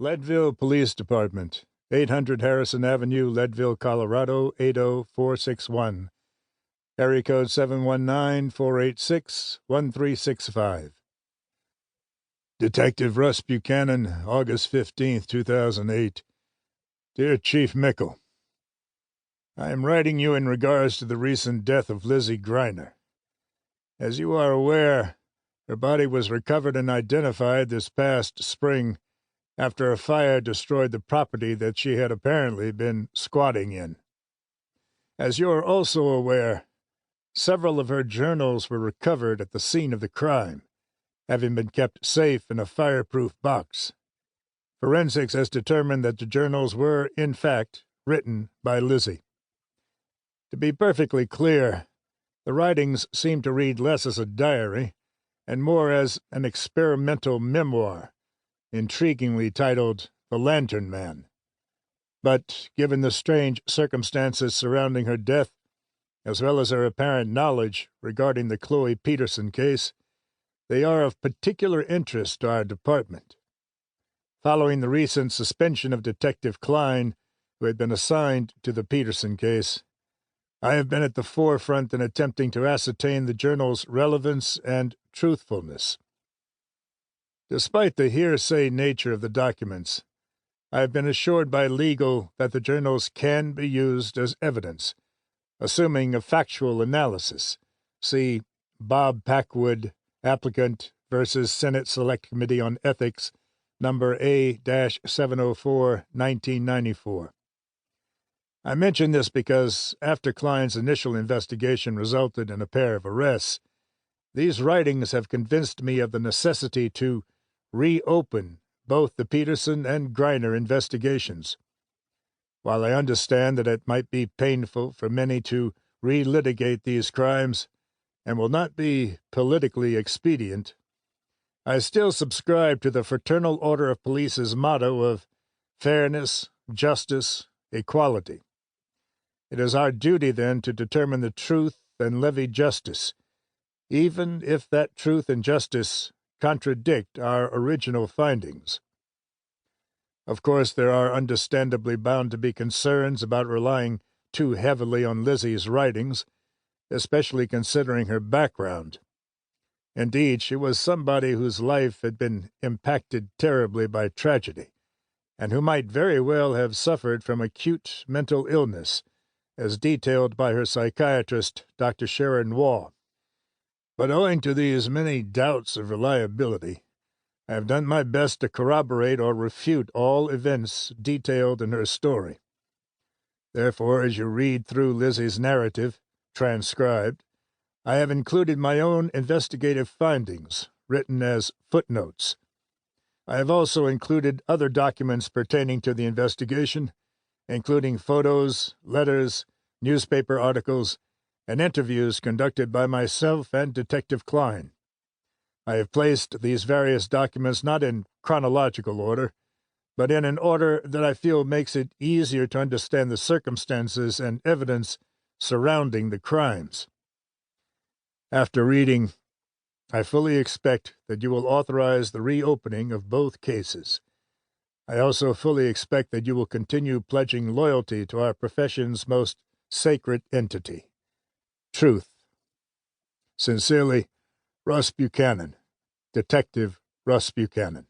Leadville Police Department, 800 Harrison Avenue, Leadville, Colorado, 80461. Area code 719-486-1365. Detective Russ Buchanan, August 15th, 2008. Dear Chief Mickle, I am writing you in regards to the recent death of Lizzy Greiner. As you are aware, her body was recovered and identified this past spring after a fire destroyed the property that she had apparently been squatting in. As you are also aware, several of her journals were recovered at the scene of the crime, having been kept safe in a fireproof box. Forensics has determined that the journals were, in fact, written by Lizzy. To be perfectly clear, the writings seem to read less as a diary and more as an experimental memoir, intriguingly titled The Lantern Man. But given the strange circumstances surrounding her death, as well as her apparent knowledge regarding the Chloe Peterson case, they are of particular interest to our department. Following the recent suspension of Detective Klein, who had been assigned to the Peterson case, I have been at the forefront in attempting to ascertain the journal's relevance and truthfulness. Despite the hearsay nature of the documents, I have been assured by legal that the journals can be used as evidence, assuming a factual analysis. See Bob Packwood, Applicant versus Senate Select Committee on Ethics, number A-704, 1994. I mention this because, after Klein's initial investigation resulted in a pair of arrests, these writings have convinced me of the necessity to reopen both the Peterson and Greiner investigations. While I understand that it might be painful for many to relitigate these crimes, and will not be politically expedient, I still subscribe to the Fraternal Order of Police's motto of fairness, justice, equality. It is our duty, then, to determine the truth and levy justice, even if that truth and justice contradict our original findings. Of course, there are understandably bound to be concerns about relying too heavily on Lizzy's writings, especially considering her background. Indeed, she was somebody whose life had been impacted terribly by tragedy, and who might very well have suffered from acute mental illness, as detailed by her psychiatrist, Dr. Sharon Waugh. But owing to these many doubts of reliability, I have done my best to corroborate or refute all events detailed in her story. Therefore, as you read through Lizzy's narrative, transcribed, I have included my own investigative findings, written as footnotes. I have also included other documents pertaining to the investigation, including photos, letters, newspaper articles, and interviews conducted by myself and Detective Klein. I have placed these various documents not in chronological order, but in an order that I feel makes it easier to understand the circumstances and evidence surrounding the crimes. After reading, I fully expect that you will authorize the reopening of both cases. I also fully expect that you will continue pledging loyalty to our profession's most sacred entity, truth. Sincerely, Russ Buchanan, Detective Russ Buchanan.